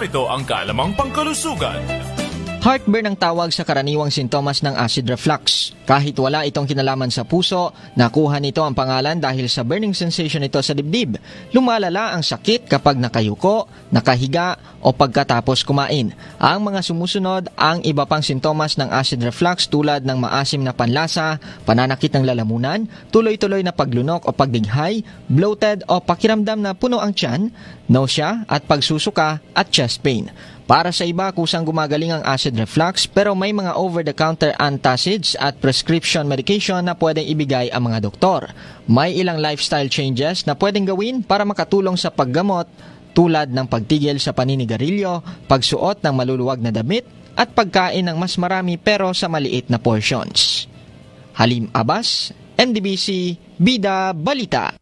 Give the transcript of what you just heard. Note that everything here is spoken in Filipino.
narito ang kaalamang pangkalusugan. Heartburn ang tawag sa karaniwang sintomas ng acid reflux. Kahit wala itong kinalaman sa puso, nakuha nito ang pangalan dahil sa burning sensation nito sa dibdib. Lumalala ang sakit kapag nakayuko, nakahiga o pagkatapos kumain. Ang mga sumusunod ang iba pang sintomas ng acid reflux tulad ng maasim na panlasa, pananakit ng lalamunan, tuloy-tuloy na paglunok o pagdighay, bloated o pakiramdam na puno ang tiyan, nausea at pagsusuka at chest pain. Para sa iba, kusang gumagaling ang acid reflux pero may mga over-the-counter antacids at prescription medication na pwedeng ibigay ang mga doktor. May ilang lifestyle changes na pwedeng gawin para makatulong sa paggamot tulad ng pagtigil sa paninigarilyo, pagsuot ng maluluwag na damit at pagkain ng mas marami pero sa maliit na portions. Halim Abbas, NDBC, Bida Balita.